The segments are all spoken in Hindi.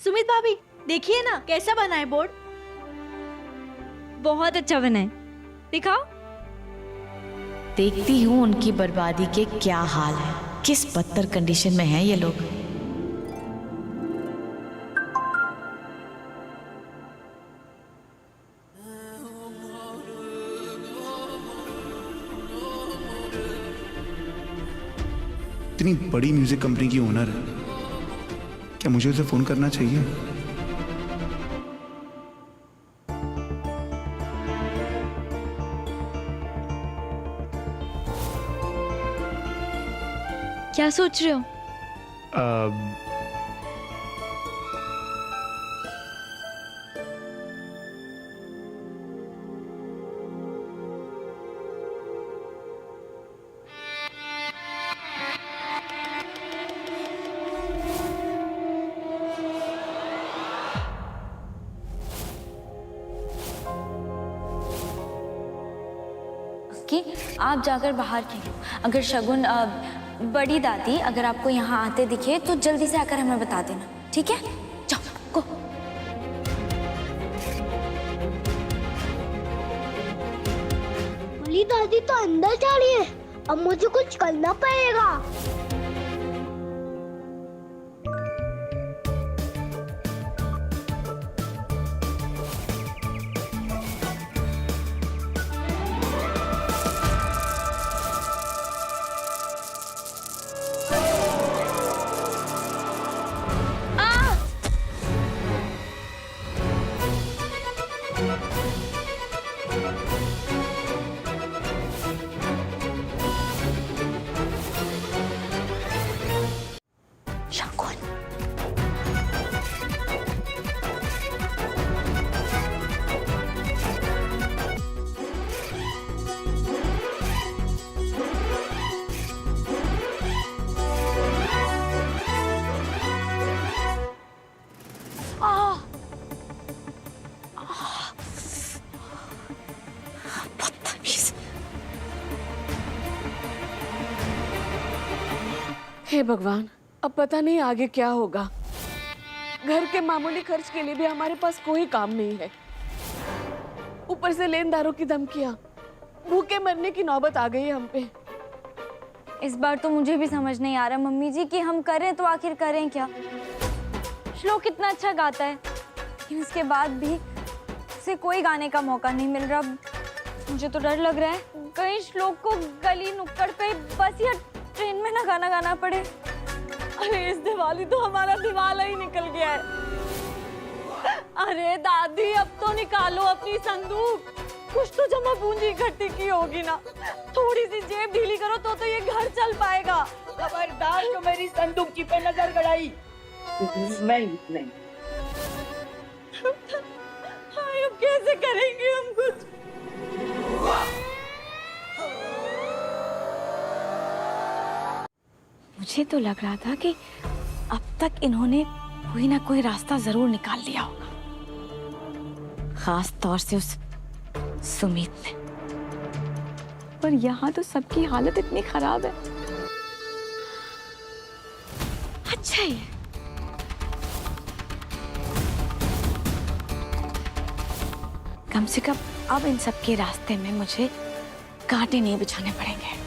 सुमित भाभी देखिए ना कैसा बना है बोर्ड। बहुत अच्छा बना है, दिखाओ। देखती हूँ उनकी बर्बादी के क्या हाल है, किस बदतर कंडीशन में हैं ये लोग। इतनी बड़ी म्यूजिक कंपनी की ओनर है, क्या मुझे उसे फोन करना चाहिए? क्या सोच रहे हो? कि आप जाकर बाहर खेलो। अगर शगुन बड़ी दादी अगर आपको यहाँ आते दिखे तो जल्दी से आकर हमें बता देना, ठीक है? जाओ गो। बड़ी दादी तो अंदर जा रही है, अब मुझे कुछ करना पड़ेगा। शगुन हे भगवान, अब पता नहीं आगे क्या होगा। घर के मामूली खर्च के लिए भी हमारे पास कोई काम नहीं है, ऊपर से लेनदारों की धमकियां, भूखे मरने की नौबत आ गई है हम पे। इस बार तो मुझे भी समझ नहीं आ रहा मम्मी जी कि हम करें तो आखिर करें क्या। श्लोक इतना अच्छा गाता है लेकिन उसके बाद भी उसे कोई गाने का मौका नहीं मिल रहा। मुझे तो डर लग रहा है कहीं श्लोक को गली नुक्कड़ पे बस या ट्रेन में ना गाना गाना पड़े। अरे इस दिवाली तो हमारा दिवाला ही निकल गया है। अरे दादी अब तो निकालो अपनी संदूक, कुछ तो जमा पूंजी इकट्ठी की होगी ना। थोड़ी सी जेब ढीली करो तो ये घर चल पाएगा। खबरदार जो मेरी संदूक की पे नजर गड़ाई। नहीं अब कैसे करेंगे हम कुछ? मुझे तो लग रहा था कि अब तक इन्होंने कोई ना कोई रास्ता जरूर निकाल लिया होगा, खास तौर से उस सुमित ने। पर यहाँ तो सबकी हालत इतनी खराब है। अच्छा ही है, कम से कम अब इन सबके रास्ते में मुझे कांटे नहीं बिछाने पड़ेंगे।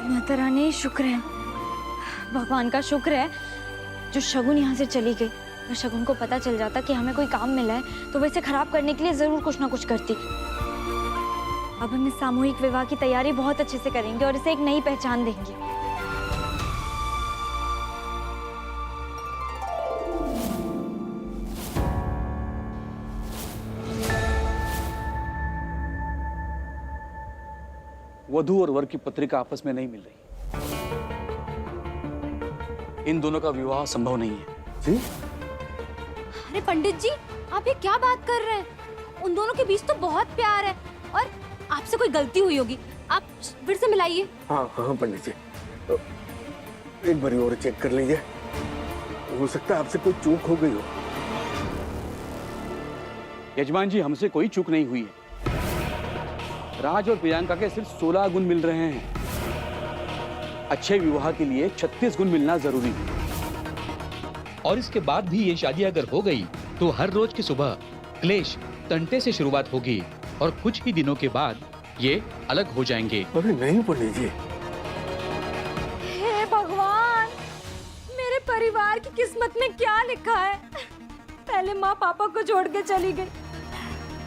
माता रानी शुक्र है, भगवान का शुक्र है जो शगुन यहाँ से चली गई। अगर शगुन को पता चल जाता कि हमें कोई काम मिला है तो वैसे खराब करने के लिए जरूर कुछ ना कुछ करती। अब हम इस सामूहिक विवाह की तैयारी बहुत अच्छे से करेंगे और इसे एक नई पहचान देंगे। वधू और वर की पत्रिका आपस में नहीं मिल रही। इन दोनों का विवाह संभव नहीं है। जी? अरे पंडित जी आप ये क्या बात कर रहे हैं? उन दोनों के बीच तो बहुत प्यार है और आपसे कोई गलती हुई होगी आप फिर से मिलाइए। हाँ हाँ पंडित जी, तो एक बारी और चेक कर लीजिए, हो सकता है आपसे कोई चूक हो गई हो। यजमान जी, हमसे कोई चूक नहीं हुई है। राज और प्रियंका के सिर्फ 16 गुण मिल रहे हैं। अच्छे विवाह के लिए 36 गुण मिलना जरूरी है। और इसके बाद भी ये शादी अगर हो गई तो हर रोज की सुबह क्लेश तंटे से शुरुआत होगी और कुछ ही दिनों के बाद ये अलग हो जाएंगे। अरे नहीं पंडित जी, हे भगवान, मेरे परिवार की किस्मत में क्या लिखा है। पहले माँ पापा को छोड़ के चली गई,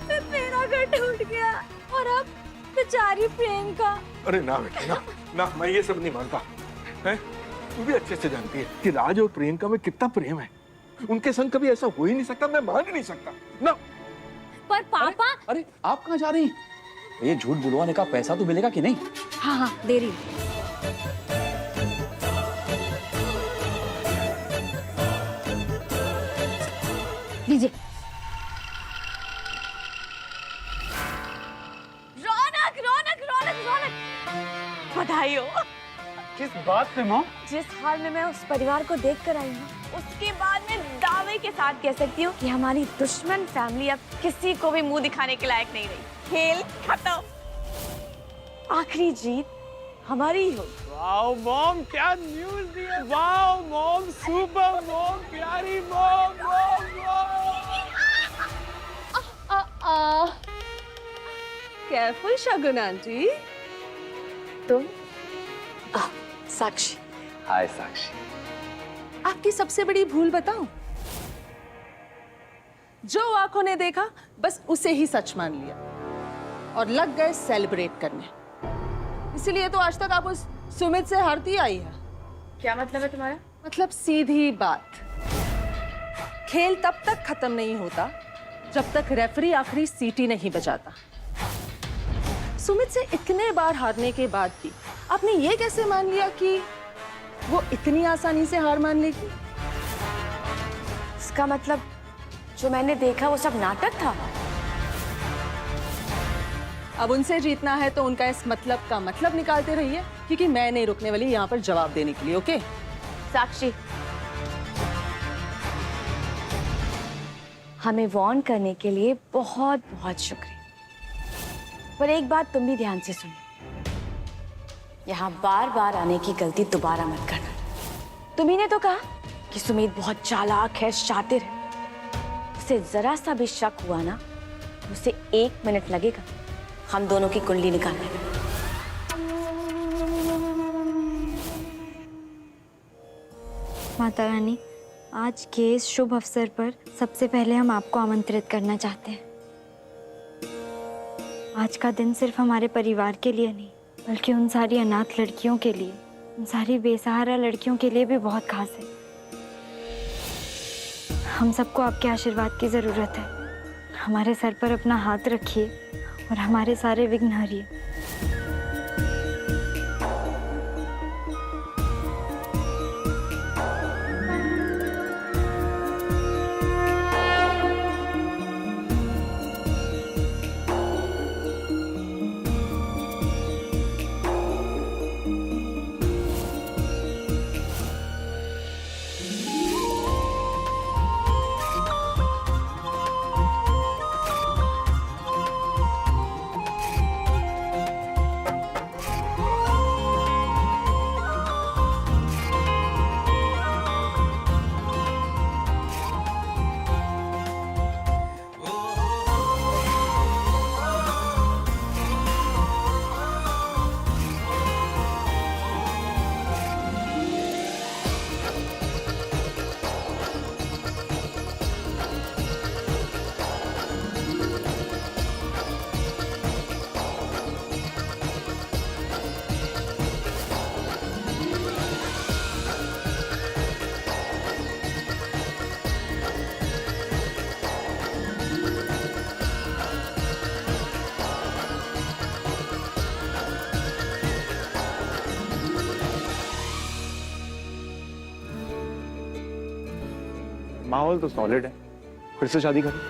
फिर मेरा घर टूट गया और अब बेचारी प्रियंका। अरे ना बेटा ना, ना मैं ये सब नहीं मानता है। तू भी अच्छे से जानती है कि राज और प्रियंका में कितना प्रेम है। उनके संग कभी ऐसा हो ही नहीं सकता, मैं मान ही नहीं सकता ना। पर पापा। अरे आप कहाँ जा रही हैं? ये झूठ बुलवाने का पैसा तो मिलेगा कि नहीं? हाँ हाँ, दे रही हूँ। लीजिए। रौनक रौनक रौनक रौनक, बधाई हो। किस बात पे माँ? जिस हाल में मैं उस परिवार को देख कर आई हूँ, उसके बाद मैं दावे के साथ कह सकती हूँ कि हमारी दुश्मन फैमिली अब किसी को भी मुंह दिखाने के लायक नहीं रही। खेल खत्म, आखिरी जीत हमारी ही होगी। वाओ मॉम, क्या न्यूज़ दी है। वाओ मॉम, सुपर मॉम, प्यारी मॉम, मॉम, मॉम। केयरफुल शगुन आंटी। तुम? साक्षी, हाय साक्षी। आपकी सबसे बड़ी भूल बताऊं? जो आंखों ने देखा बस उसे ही सच मान लिया और लग गए सेलिब्रेट करने। इसीलिए तो आज तक आप उस सुमित से हारती आई है। क्या मतलब है तुम्हारा? मतलब सीधी बात, खेल तब तक खत्म नहीं होता जब तक रेफरी आखिरी सीटी नहीं बजाता। सुमित से इतने बार हारने के बाद भी आपने ये कैसे मान लिया कि वो इतनी आसानी से हार मान लेगी? इसका मतलब जो मैंने देखा वो सब नाटक था। अब उनसे जीतना है तो उनका इस मतलब का मतलब निकालते रहिए, क्योंकि मैं नहीं रुकने वाली यहाँ पर जवाब देने के लिए। ओके साक्षी, हमें वार्न करने के लिए बहुत बहुत शुक्रिया, पर एक बात तुम भी ध्यान से सुनो, यहाँ बार बार आने की गलती दोबारा मत करना। तुम्ही ने तो कहा कि सुमित बहुत चालाक है, शातिर है। उसे जरा सा भी शक हुआ ना, उसे 1 मिनट लगेगा हम दोनों की कुंडली निकालने में। माता रानी, आज के इस शुभ अवसर पर सबसे पहले हम आपको आमंत्रित करना चाहते हैं। आज का दिन सिर्फ हमारे परिवार के लिए नहीं, बल्कि उन सारी अनाथ लड़कियों के लिए, उन सारी बेसहारा लड़कियों के लिए भी बहुत खास है। हम सबको आपके आशीर्वाद की ज़रूरत है। हमारे सर पर अपना हाथ रखिए और हमारे सारे विघ्न हरिए। माहौल तो सॉलिड है, फिर से शादी करें।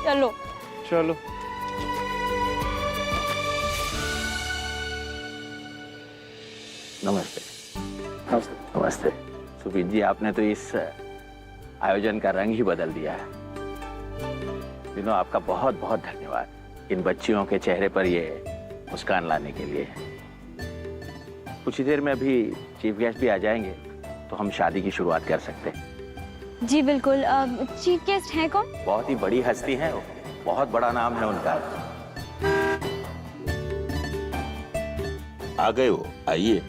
चलो चलो नमस्ते। नमस्ते। सुबीर जी, आपने तो इस आयोजन का रंग ही बदल दिया है। दिनों, आपका बहुत बहुत धन्यवाद इन बच्चियों के चेहरे पर ये मुस्कान लाने के लिए। कुछ ही देर में अभी चीफ गेस्ट भी आ जाएंगे, तो हम शादी की शुरुआत कर सकते हैं। जी बिल्कुल। चीफ गेस्ट हैं कौन? बहुत ही बड़ी हस्ती है, बहुत बड़ा नाम है उनका। आ गए हो, आइए।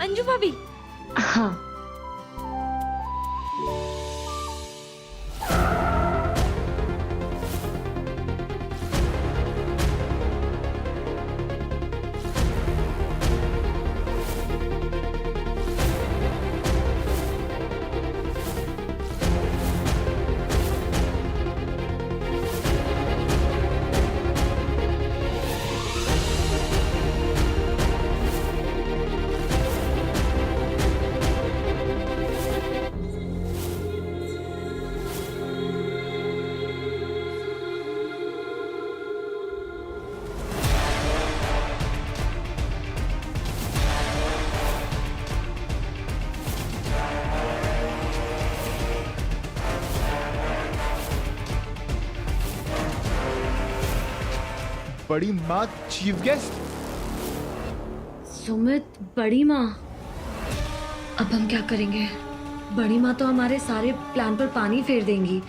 अंजू भाभी। हाँ, बड़ी माँ चीफ गेस्ट। सुमित, बड़ी माँ, अब हम क्या करेंगे? बड़ी माँ तो हमारे सारे प्लान पर पानी फेर देंगी।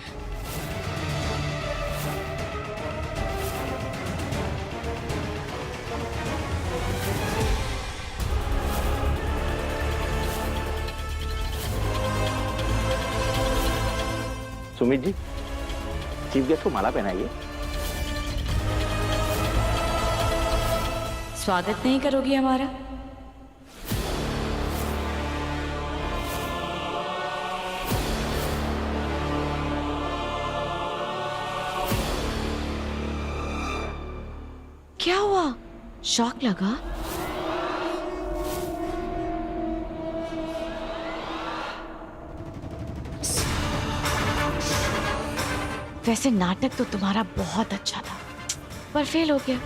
सुमित जी, चीफ गेस्ट को माला पहनाइए। स्वागत नहीं करोगी हमारा? क्या हुआ? शॉक लगा? वैसे नाटक तो तुम्हारा बहुत अच्छा था, पर फेल हो गया।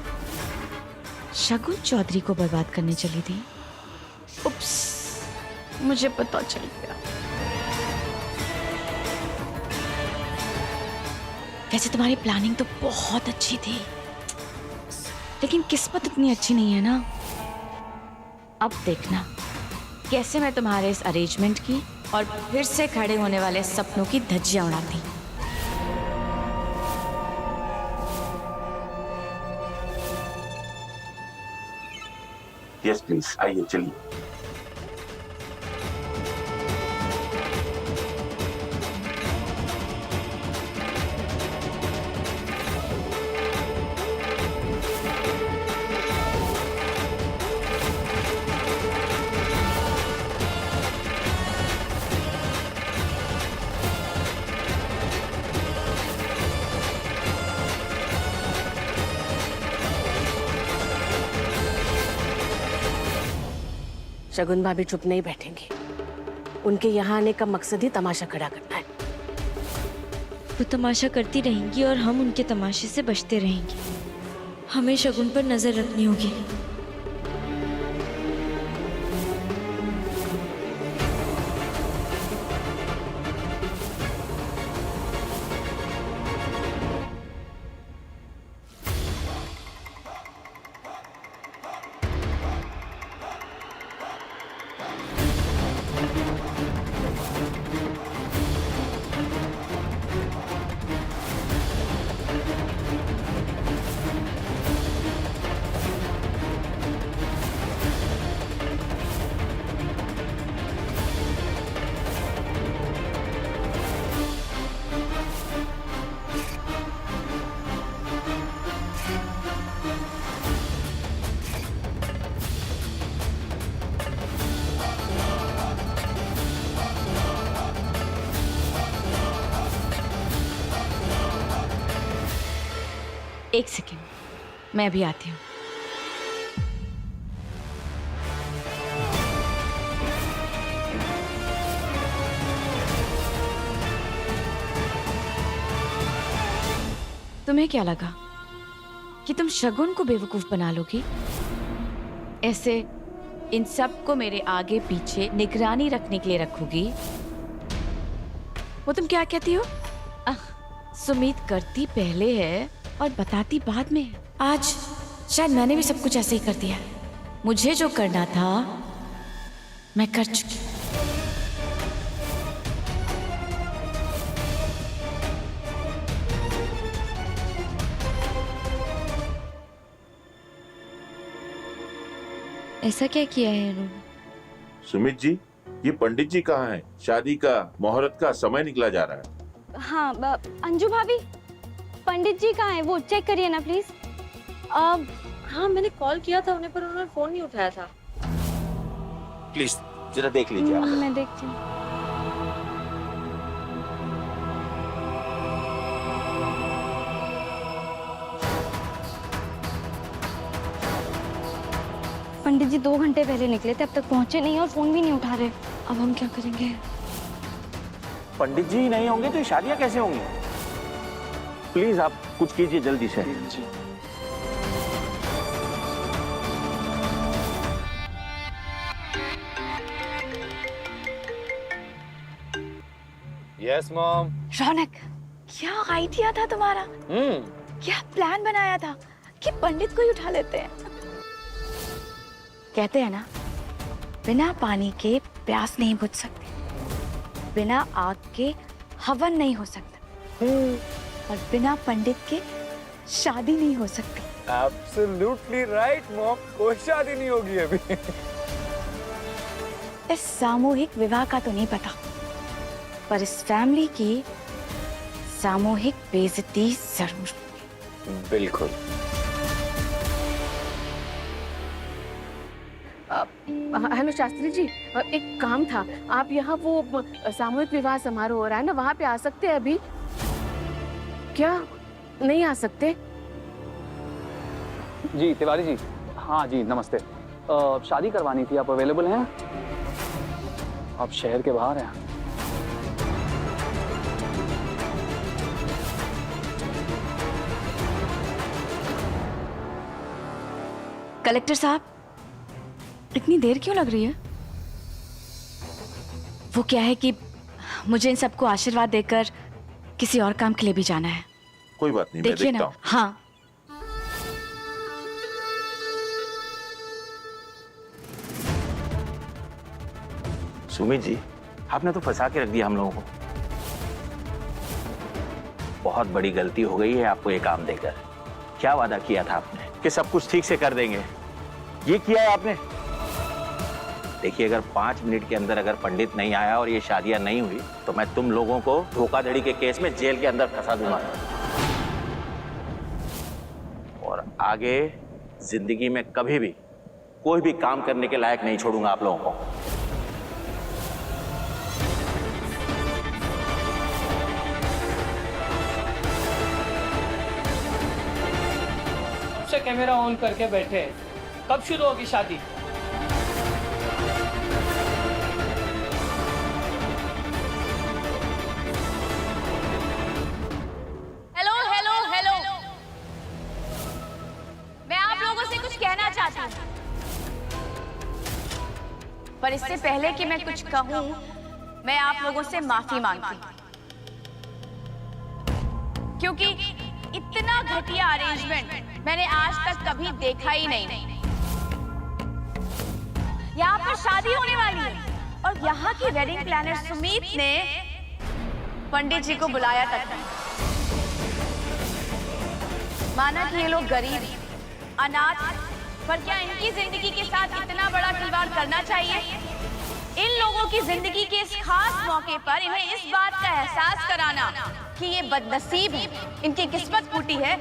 शगुन चौधरी को बर्बाद करने चली थी। उप्स, मुझे पता चल गया। वैसे तुम्हारी प्लानिंग तो बहुत अच्छी थी, लेकिन किस्मत इतनी अच्छी नहीं है ना। अब देखना कैसे मैं तुम्हारे इस अरेंजमेंट की और फिर से खड़े होने वाले सपनों की धज्जियां उड़ाती। यस प्लीज, आइए चलिए। शगुन भाभी चुप नहीं बैठेंगी। उनके यहाँ आने का मकसद ही तमाशा खड़ा करना है। वो तमाशा करती रहेंगी और हम उनके तमाशे से बचते रहेंगे। हमें शगुन पर नजर रखनी होगी। एक सेकेंड, मैं अभी आती हूँ। तुम्हें क्या लगा कि तुम शगुन को बेवकूफ बना लोगी? ऐसे इन सब को मेरे आगे पीछे निगरानी रखने के लिए रखूंगी, वो तुम क्या कहती हो? सुमित करती पहले है और बताती बाद में है। आज शायद मैंने भी सब कुछ ऐसे ही कर दिया। मुझे जो करना था मैं कर चुकी। ऐसा क्या किया है इन्होंने? सुमित जी, ये पंडित जी कहाँ हैं? शादी का मुहूर्त का समय निकला जा रहा है। हाँ अंजू भाभी, पंडित जी कहाँ हैं? वो चेक करिए ना प्लीज। हाँ मैंने कॉल किया था उन्हें पर उन्होंने फोन नहीं उठाया था। प्लीज जरा देख लीजिए आप। मैं देखती हूँ। पंडित जी 2 घंटे पहले निकले थे, अब तक पहुंचे नहीं और फोन भी नहीं उठा रहे। अब हम क्या करेंगे? पंडित जी ही नहीं होंगे तो ये शादियां कैसे होंगी? प्लीज आप कुछ कीजिए जल्दी से। Yes mom. रौनक, क्या आइडिया था तुम्हारा? क्या प्लान बनाया था कि पंडित को ही उठा लेते हैं। कहते हैं ना, बिना पानी के प्यास नहीं बुझ सकती, बिना आग के हवन नहीं हो सकता, और बिना पंडित के शादी नहीं हो सकती। एब्सोल्युटली राइट मॉम, कोई शादी नहीं होगी अभी। इस सामूहिक विवाह का तो नहीं पता, पर इस फैमिली की सामूहिक बेइज्जती जरूर। बिल्कुल। हेलो शास्त्री जी, एक काम था। आप यहाँ वो सामूहिक विवाह समारोह हो रहा है ना, वहाँ पे आ सकते हैं अभी? क्या नहीं आ सकते? जी तिवारी जी, हाँ जी नमस्ते। शादी करवानी थी, आप अवेलेबल हैं? आप शहर के बाहर हैं? कलेक्टर साहब, इतनी देर क्यों लग रही है? वो क्या है कि मुझे इन सबको आशीर्वाद देकर किसी और काम के लिए भी जाना है। कोई बात नहीं, मैं देखिए देखता ना। हूँ। हाँ, सुमित जी, आपने तो फंसा के रख दिया हम लोगों को। बहुत बड़ी गलती हो गई है आपको ये काम देकर। क्या वादा किया था आपने कि सब कुछ ठीक से कर देंगे, ये किया है आपने। देखिए, अगर 5 मिनट के अंदर अगर पंडित नहीं आया और ये शादियां नहीं हुई तो मैं तुम लोगों को धोखाधड़ी के केस में जेल के अंदर फंसा दूंगा, और आगे जिंदगी में कभी भी कोई भी काम करने के लायक नहीं छोड़ूंगा आप लोगों को। से कैमरा ऑन करके बैठे, कब शुरू होगी शादी? हेलो हेलो हेलो, मैं आप लोगों से कुछ कहना चाहती हूँ, पर इससे पहले कि मैं कुछ कहूँ, मैं आप लोगों से माफी मांगती हूँ, क्योंकि इतना घटिया अरेंजमेंट मैंने आज तक कभी देखा ही नहीं। यहाँ पर शादी होने वाली है और यहाँ की वेडिंग प्लानर सुमित ने पंडित जी को बुलाया तक नहीं। माना कि ये लोग गरीब, अनाथ, पर क्या इनकी जिंदगी के साथ इतना बड़ा खिलवाड़ करना चाहिए? इन लोगों की जिंदगी के इस खास मौके पर इन्हें इस बात का एहसास कराना कि ये बदनसीब इनकी किस्मत फूटी है,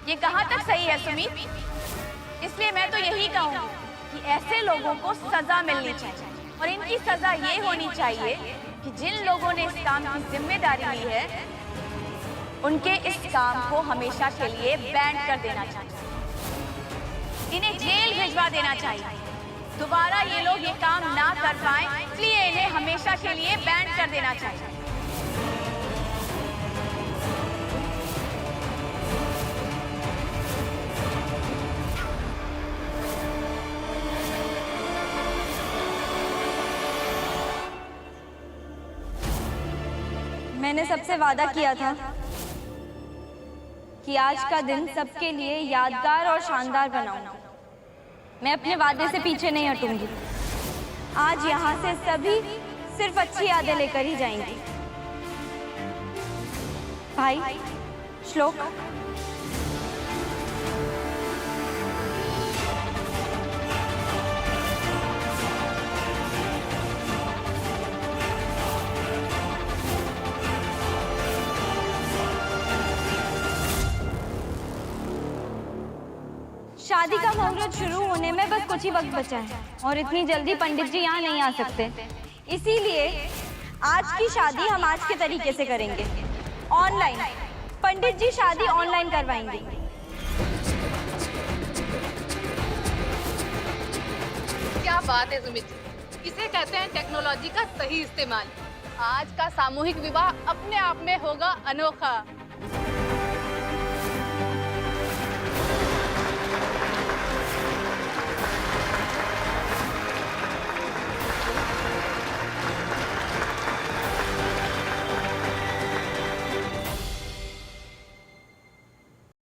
ये कहाँ तक सही है सुमित? इसलिए मैं तो यही कहूँगी कि ऐसे लोगों को सजा मिलनी चाहिए, और इनकी सजा ये होनी चाहिए कि जिन लोगों ने इस काम की जिम्मेदारी ली है उनके इस काम को हमेशा के लिए बैन कर देना चाहिए, इन्हें जेल भिजवा देना चाहिए। दोबारा ये लोग ये काम ना कर पाए, इसलिए इन्हें हमेशा के लिए बैन कर देना चाहिए। मैंने सबसे वादा किया था कि आज का दिन सबके लिए यादगार और शानदार बनाऊंगा। मैं अपने वादे से पीछे नहीं हटूंगी। आज यहाँ से सभी सिर्फ अच्छी यादें लेकर ही जाएंगी। भाई, श्लोक, शादी का मुहूर्त शुरू होने में बस कुछ ही वक्त बचा है और इतनी जल्दी पंडित जी यहाँ नहीं आ सकते। इसीलिए आज की शादी हम आज के तरीके से करेंगे, ऑनलाइन। पंडित जी शादी ऑनलाइन करवाएंगे। क्या बात है सुमित जी, इसे कहते हैं टेक्नोलॉजी का सही इस्तेमाल। आज का सामूहिक विवाह अपने आप में होगा अनोखा।